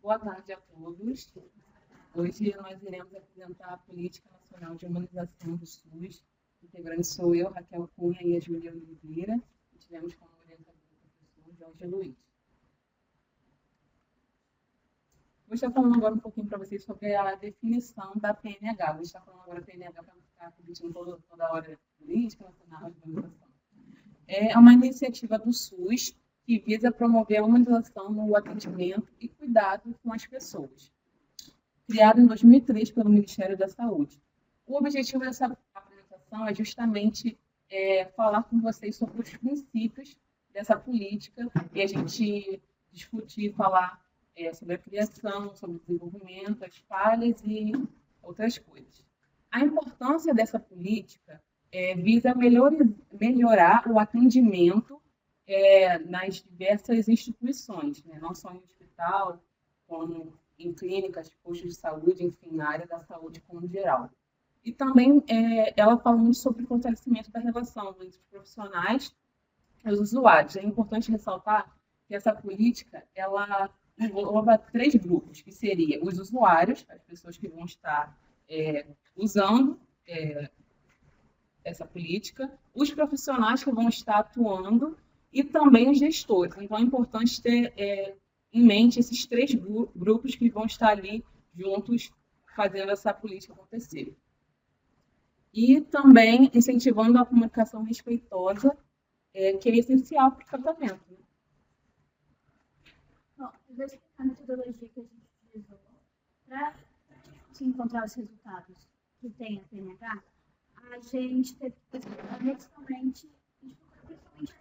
Boa tarde a todos. Hoje nós iremos apresentar a Política Nacional de Humanização do SUS. O integrante sou eu, Raquel Cunha e a Juliana Oliveira. E tivemos como orientador o professor Jorge Luiz. Vou estar falando agora um pouquinho para vocês sobre a definição da PNH. Vou estar falando agora da PNH para não ficar repetindo toda hora Política Nacional de Humanização. É uma iniciativa do SUS que visa promover a humanização no atendimento e cuidado com as pessoas. Criado em 2003 pelo Ministério da Saúde. O objetivo dessa apresentação é justamente falar com vocês sobre os princípios dessa política e a gente discutir, falar sobre a criação, sobre o desenvolvimento, as falhas e outras coisas. A importância dessa política visa melhorar o atendimento nas diversas instituições, né? Não só em hospital, como em clínicas, postos de saúde, enfim, na área da saúde como geral. E também ela fala muito sobre o fortalecimento da relação entre os profissionais e os usuários. É importante ressaltar que essa política, ela engloba 3 grupos, que seria os usuários, as pessoas que vão estar usando essa política, os profissionais que vão estar atuando e também os gestores. Então, é importante ter em mente esses 3 grupos que vão estar ali juntos fazendo essa política acontecer. E também incentivando a comunicação respeitosa, que é essencial para o tratamento. Né? Bom, eu vou explicar a metodologia que a gente utilizou para encontrar os resultados que tem a PNH. A gente teve que pesquisar principalmente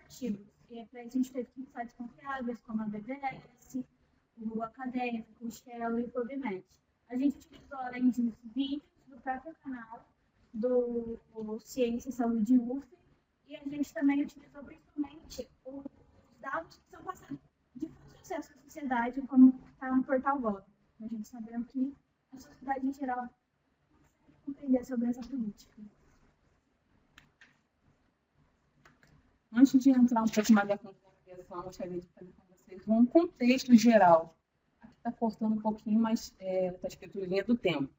artigos. E para isso a gente teve que ir em sites confiáveis, como a BBS, o Google Acadêmico, o Shell e o PubMed. A gente utilizou, além disso, vídeos do próprio canal do Ciência e Saúde UF, e a gente também utilizou principalmente os dados que são passados de fácil acesso à sociedade, como está no portal Gov. A gente sabendo que a sociedade em geral não consegue compreender sobre essa política. Antes de entrar um pouco mais na criação, gostaria de fazer com vocês um contexto geral. Aqui está cortando um pouquinho, mas está escrito linha do tempo.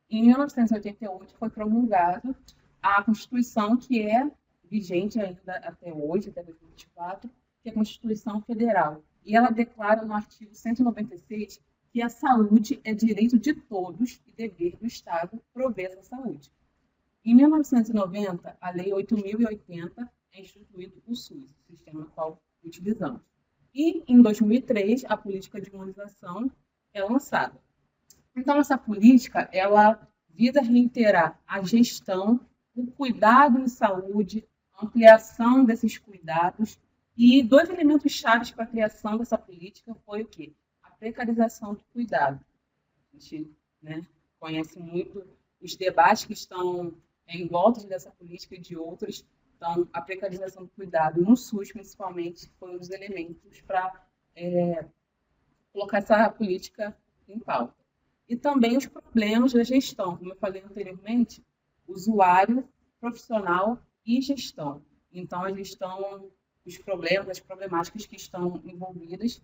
Em 1988 foi promulgada a Constituição, que é vigente ainda até hoje, até 2024, que é a Constituição Federal. E ela declara no artigo 196 que a saúde é direito de todos e dever do Estado prover essa saúde. Em 1990, a Lei 8.080 é instituído o SUS, o sistema qual utilizamos. E, em 2003, a política de imunização é lançada. Então, essa política, ela visa reiterar a gestão, o cuidado em saúde, a ampliação desses cuidados. E 2 elementos chaves para a criação dessa política foi o quê? A precarização do cuidado. A gente conhece muito os debates que estão em volta dessa política e de outras. Então, a precarização do cuidado no SUS, principalmente, foi um dos elementos para colocar essa política em pauta. E também os problemas da gestão, como eu falei anteriormente, usuário, profissional e gestão. Então, a gestão, os problemas, as problemáticas que estão envolvidas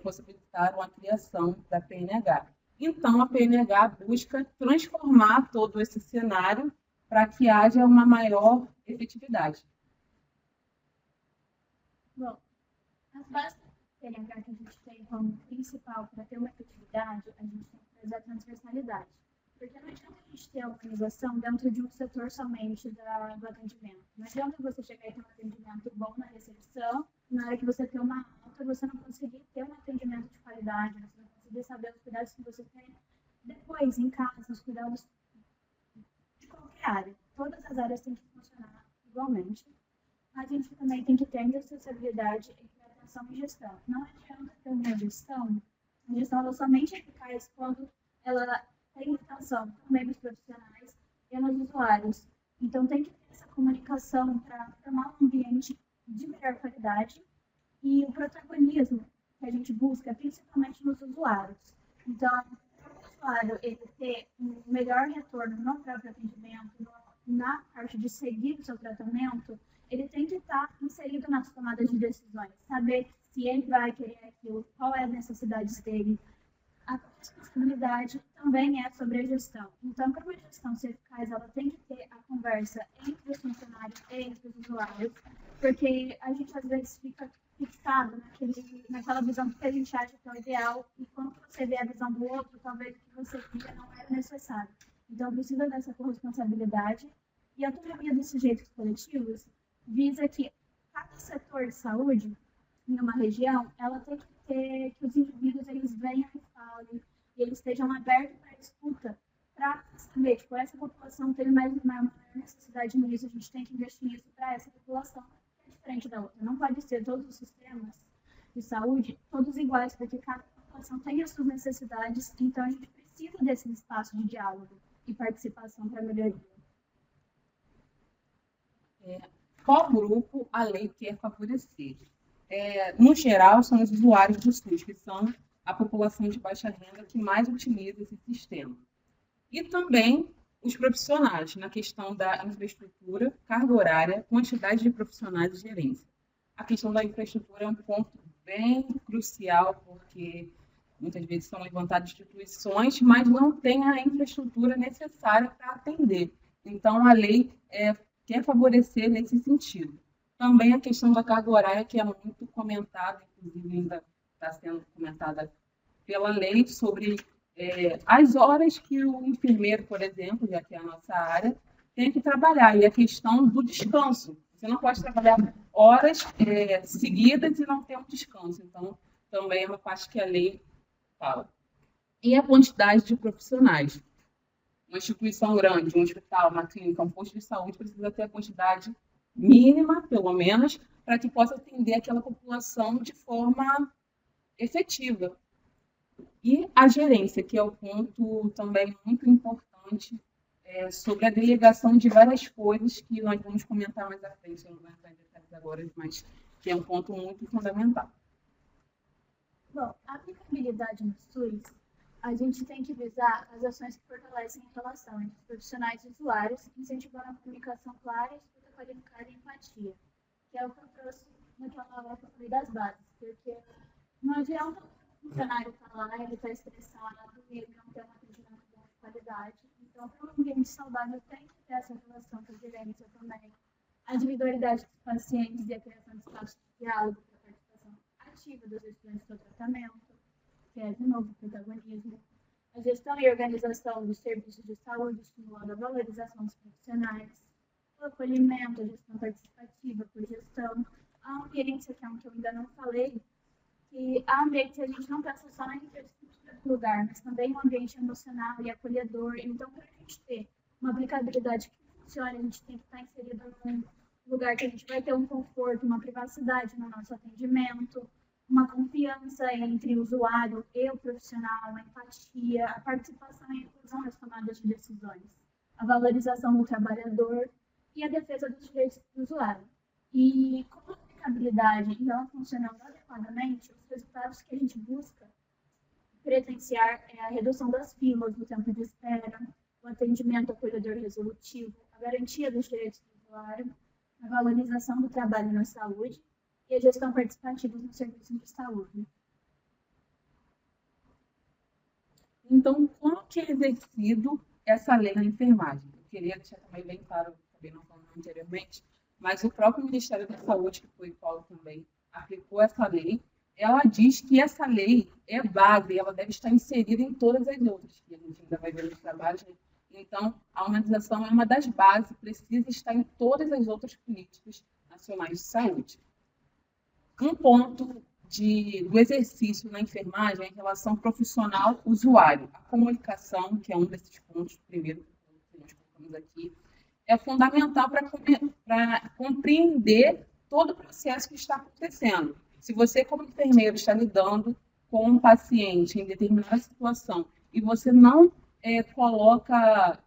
possibilitaram a criação da PNH. Então, a PNH busca transformar todo esse cenário para que haja uma maior efetividade. Bom, as bases da PNH que a gente tem como principal para ter uma efetividade, a gente tem que trazer a transversalidade. Porque não adianta a gente ter a organização dentro de um setor somente do atendimento. Não adianta você chegar e ter um atendimento bom na recepção, na hora que você tem uma alta, você não conseguir ter um atendimento de qualidade, você não conseguir saber os cuidados que você tem depois, em casa, os cuidados de qualquer área. Todas as áreas têm que funcionar igualmente. A gente também tem que ter responsabilidade entre atenção e gestão. Não adianta ter uma gestão, a gestão ela somente é eficaz quando ela tem atenção também nos profissionais e nos usuários. Então, tem que ter essa comunicação para formar um ambiente de melhor qualidade e o protagonismo que a gente busca, principalmente nos usuários. Então, para o usuário ele ter um melhor retorno no próprio atendimento, na parte de seguir o seu tratamento, ele tem que estar inserido nas tomadas de decisões, saber se ele vai querer aquilo, qual é as necessidades dele, A responsabilidade também é sobre a gestão. Então, para uma gestão ser eficaz, ela tem que ter a conversa entre os funcionários e entre os usuários, porque a gente às vezes fica fixado naquela visão que a gente acha que é o ideal, e quando você vê a visão do outro, talvez o que você queria não era necessário. Então, precisa dessa corresponsabilidade, e a autonomia dos sujeitos coletivos visa que cada setor de saúde, em uma região, ela tem que ter que os indivíduos eles venham e falem, e eles estejam abertos para a escuta, para saber, tipo, essa população tem mais uma maior necessidade nisso, a gente tem que investir nisso para essa população, que é diferente da outra. Não pode ser todos os sistemas de saúde todos iguais, porque cada população tem as suas necessidades, então a gente precisa desse espaço de diálogo e participação para melhoria. Qual grupo a lei quer favorecer? No geral, são os usuários do SUS, que são a população de baixa renda que mais utiliza esse sistema. E também os profissionais, na questão da infraestrutura, carga horária, quantidade de profissionais e gerência. A questão da infraestrutura é um ponto bem crucial, porque muitas vezes são levantadas instituições, mas não tem a infraestrutura necessária para atender. Então, a lei quer favorecer nesse sentido. Também a questão da carga horária, que é muito comentada, inclusive ainda está sendo comentada pela lei, sobre as horas que o enfermeiro, por exemplo, já que é a nossa área, tem que trabalhar. E a questão do descanso. Você não pode trabalhar horas seguidas e não ter um descanso. Então, também é uma parte que a lei fala. E a quantidade de profissionais. Uma instituição grande, um hospital, uma clínica, um posto de saúde, precisa ter a quantidade mínima, pelo menos, para que possa atender aquela população de forma efetiva. E a gerência, que é o ponto também muito importante sobre a delegação de várias coisas que nós vamos comentar mais à frente, eu não vou entrar em detalhes agora, mas que é um ponto muito fundamental. Bom, a aplicabilidade no SUS, a gente tem que visar as ações que fortalecem a relação entre os profissionais e usuários, incentivando a comunicação clara, escuta qualificada e empatia, que é o que eu trouxe naquela aula que eu falei das bases, porque não adianta o funcionário estar lá, ele está estressado, ele não tem um atendimento de qualidade. Então, para um ambiente saudável, tem que ter essa relação com a gerência também. A individualidade dos pacientes e a criação de espaços de diálogo para a participação ativa dos estudantes do tratamento, que é, de novo, o protagonismo. A gestão e organização dos serviços de saúde, estimulando a valorização dos profissionais. O acolhimento, a gestão participativa por gestão. A ambiência, que é um que eu ainda não falei, que a ambiência a gente não pensa só na infraestrutura do lugar, mas também um ambiente emocional e acolhedor. Então, para a gente ter uma aplicabilidade que funcione, a gente tem que estar inserido num lugar que a gente vai ter um conforto, uma privacidade no nosso atendimento, uma confiança entre o usuário e o profissional, a empatia, a participação e a inclusão nas tomadas de decisões, a valorização do trabalhador e a defesa dos direitos do usuário. E com a aplicabilidade e ela funcionando adequadamente, os resultados que a gente busca presenciar é a redução das filas, do tempo de espera, o atendimento acolhedor resolutivo, a garantia dos direitos do usuário, a valorização do trabalho na saúde e a gestão participativa no serviço de saúde. Então, como que é exercido essa lei na enfermagem? Eu queria deixar também bem claro, também não falando anteriormente, mas o próprio Ministério da Saúde, que foi o Paulo também, aplicou essa lei. Ela diz que essa lei é base, ela deve estar inserida em todas as outras, que a gente ainda vai ver nos trabalhos, né? Então, a humanização é uma das bases, precisa estar em todas as outras políticas nacionais de saúde. Um ponto do exercício na enfermagem é em relação profissional-usuário. A comunicação, que é um desses pontos, primeiro que nós colocamos aqui, é fundamental para compreender todo o processo que está acontecendo. Se você, como enfermeiro, está lidando com um paciente em determinada situação e você não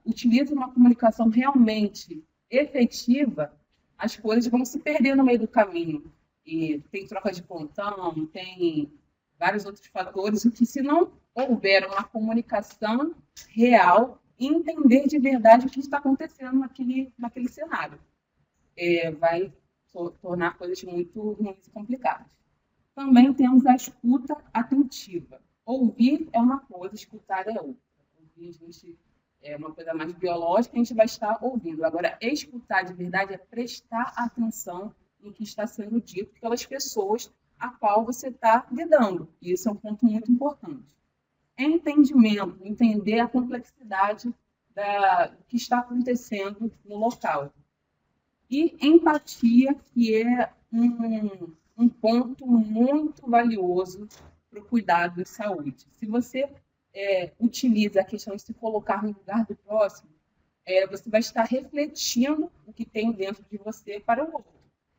utiliza uma comunicação realmente efetiva, as coisas vão se perder no meio do caminho. E tem troca de plantão, tem vários outros fatores, e que se não houver uma comunicação real, entender de verdade o que está acontecendo naquele cenário, vai tornar coisas muito ruins e complicadas. Também temos a escuta atentiva. Ouvir é uma coisa, escutar é outra. Ouvir, a gente é uma coisa mais biológica, a gente vai estar ouvindo. Agora, escutar de verdade é prestar atenção no que está sendo dito pelas pessoas a qual você está lidando. E isso é um ponto muito importante. Entendimento, entender a complexidade do que está acontecendo no local. E empatia, que é um ponto muito valioso para o cuidado de saúde. Se você utiliza a questão de se colocar no lugar do próximo, você vai estar refletindo o que tem dentro de você para o outro.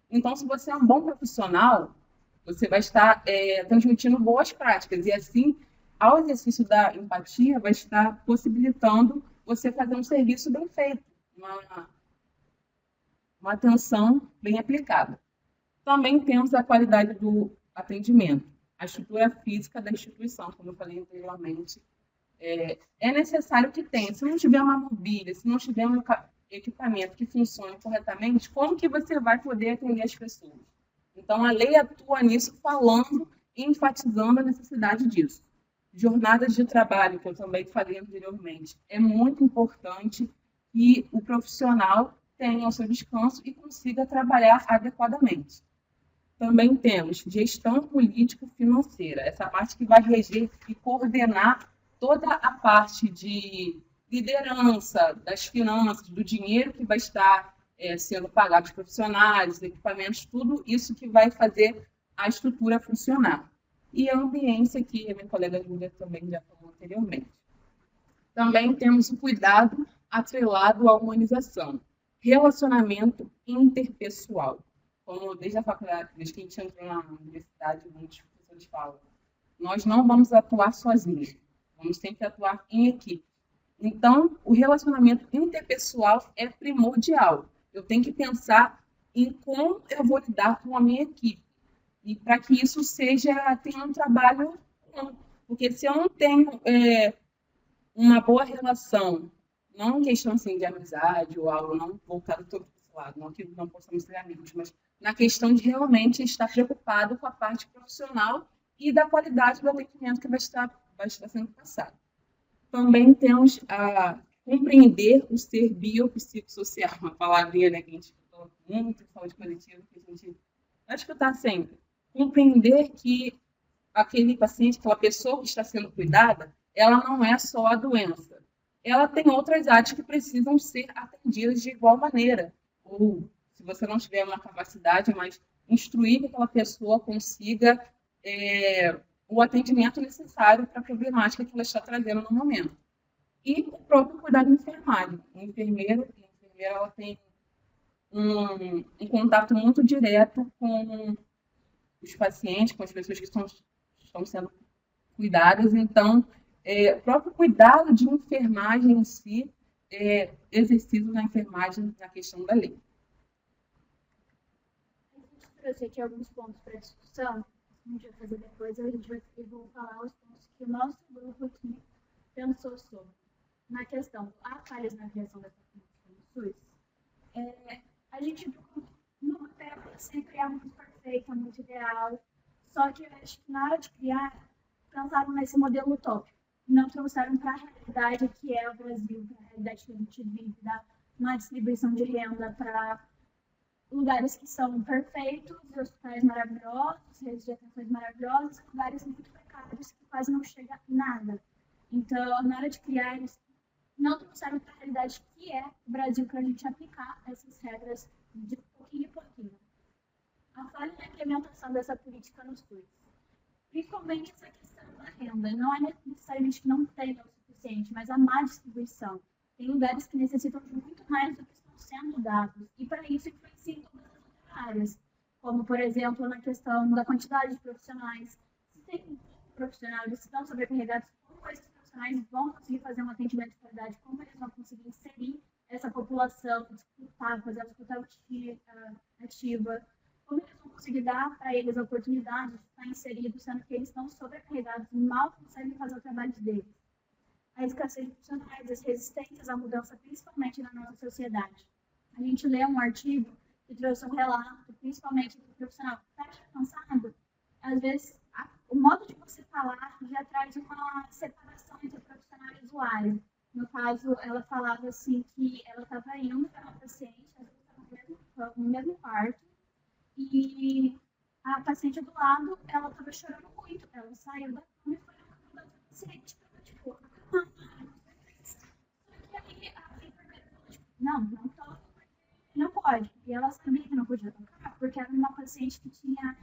Então, se você é um bom profissional, você vai estar transmitindo boas práticas. E assim, ao exercício da empatia, vai estar possibilitando você fazer um serviço bem feito, uma atenção bem aplicada. Também temos a qualidade do atendimento, a estrutura física da instituição, como eu falei anteriormente. É necessário que tenha. Se não tiver uma mobília, se não tiver um equipamento que funcione corretamente, como que você vai poder atender as pessoas? Então, a lei atua nisso, falando e enfatizando a necessidade disso. Jornadas de trabalho, que eu também falei anteriormente, é muito importante que o profissional tenha o seu descanso e consiga trabalhar adequadamente. Também temos gestão político-financeira, essa parte que vai reger e coordenar toda a parte de liderança das finanças, do dinheiro que vai estar sendo pagado aos profissionais, equipamentos, tudo isso que vai fazer a estrutura funcionar. E a ambiência, que a minha colega Júlia também já falou anteriormente. Também temos o cuidado atrelado à humanização, relacionamento interpessoal. Como desde a faculdade, desde que a gente entrou na universidade, muitos professores falam, nós não vamos atuar sozinhos, vamos sempre atuar em equipe. Então, o relacionamento interpessoal é primordial. Eu tenho que pensar em como eu vou lidar com a minha equipe. E para que isso tenha um trabalho bom. Porque se eu não tenho uma boa relação, não em questão assim, de amizade ou algo, não voltado todo para esse lado, não que não possamos ser amigos, mas na questão de realmente estar preocupado com a parte profissional e da qualidade do atendimento que vai estar sendo passado. Também temos a compreender o ser biopsicossocial, uma palavrinha, né, que a gente escutou muito em saúde coletiva, que a gente vai escutar sempre. Compreender que aquele paciente, aquela pessoa que está sendo cuidada, ela não é só a doença. Ela tem outras áreas que precisam ser atendidas de igual maneira. Ou, se você não tiver uma capacidade, mas instruir que aquela pessoa consiga o atendimento necessário para a problemática que ela está trazendo no momento. E o próprio cuidado enfermado. O enfermeiro, a enfermeira, ela tem um contato muito direto com os pacientes, com as pessoas que estão sendo cuidadas. Então, o próprio cuidado de enfermagem em si é exercido na enfermagem na questão da lei. A gente trouxe aqui alguns pontos para discussão. A gente vai fazer depois, eu vou falar os pontos que o nosso grupo aqui pensou sobre. Na questão, há falhas na criação dessa política no SUS. A gente no papel sempre é muito perfeito, muito ideal, só que eu acho que na hora de criar, pensaram nesse modelo utópico. Não trouxeram para a realidade que é o Brasil, para a realidade que a gente vive, uma distribuição de renda para lugares que são perfeitos, hospitais maravilhosos, redes de atenções maravilhosas, lugares muito precários que quase não chega nada. Então, na hora de criar, eles não trouxeram para a realidade que é o Brasil para a gente aplicar essas regras de pouquinho em pouquinho. A falha na implementação dessa política no SUS. Principalmente essa questão da renda. Não é necessariamente que não tenha o suficiente, mas a má distribuição. Tem lugares que necessitam de muito mais do que estão sendo dados. E para isso influencia em todas as outras áreas. Como, por exemplo, na questão da quantidade de profissionais. Se tem profissionais que estão sobrecarregados, como esses profissionais vão conseguir fazer um atendimento de qualidade? Como eles vão conseguir inserir essa população, disputar, fazer a disputa ativa? Como eles vão conseguir dar para eles a oportunidade de estar inseridos, sendo que eles estão sobrecarregados e mal conseguem fazer o trabalho deles? A escassez de profissionais, as resistências à mudança, principalmente na nossa sociedade. A gente lê um artigo que trouxe um relato, principalmente do profissional que está cansado, às vezes o modo de você falar já traz uma separação entre o profissional e o usuário. No caso, ela falava assim que ela estava indo para uma paciente, ela estava no mesmo quarto, e a paciente do lado, ela estava chorando muito. Ela saiu da cama e foi na cama da paciente, tipo, e aí a enfermeira falou, tipo, não toca, não pode. E ela sabia que não podia tocar, porque era uma paciente que tinha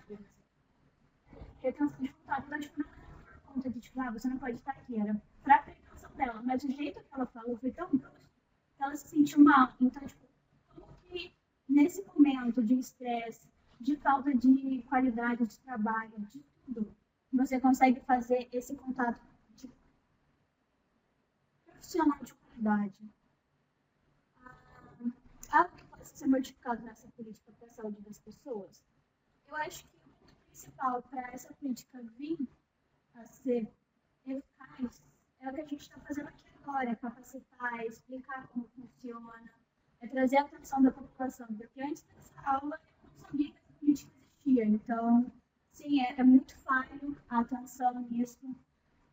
retenção de contato. Então, tipo, não era por conta de, tipo, você não pode estar aqui, era pra precaução dela. Mas o jeito que ela falou foi tão brusco que ela se sentiu mal. Então, tipo, como que nesse momento de estresse, de falta de qualidade de trabalho, de tudo, você consegue fazer esse contato de profissional de qualidade? Algo que pode ser modificado nessa política para a saúde das pessoas? Eu acho que o ponto principal para essa política vir a ser eficaz é o que a gente está fazendo aqui agora, é capacitar, explicar como funciona, é trazer a atenção da população, porque antes dessa aula eu não sabia que essa política existia. Então, sim, é muito falho a atenção nisso.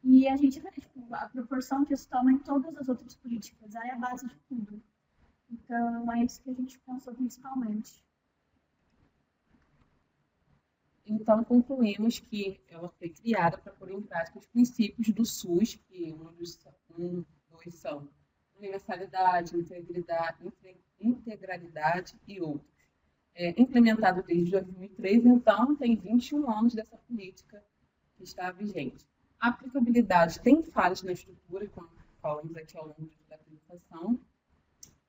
E a gente vê tipo, a proporção que isso toma em todas as outras políticas, é a base de tudo. Então, é isso que a gente pensou principalmente. Então, concluímos que ela foi criada para pôr em prática os princípios do SUS, que dois são universalidade, integralidade e outros. Implementado desde 2003, então tem 21 anos dessa política que está vigente. A aplicabilidade tem falhas na estrutura, como falamos aqui ao longo da apresentação,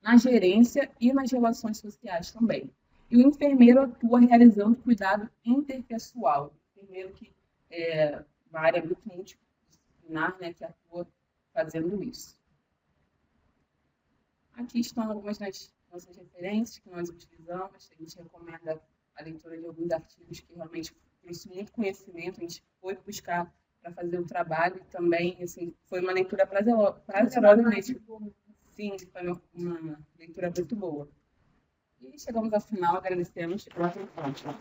na gerência e nas relações sociais também. E o enfermeiro atua realizando cuidado interpessoal. O enfermeiro que é uma área muito multidisciplinar, né, que atua fazendo isso. Aqui estão algumas das nossas referências que nós utilizamos. A gente recomenda a leitura de alguns artigos que realmente trouxe muito conhecimento. A gente foi buscar para fazer o trabalho e também assim, foi uma leitura prazerosa mesmo. Sim, foi uma leitura muito boa. E chegamos ao final, agradecemos pela atenção.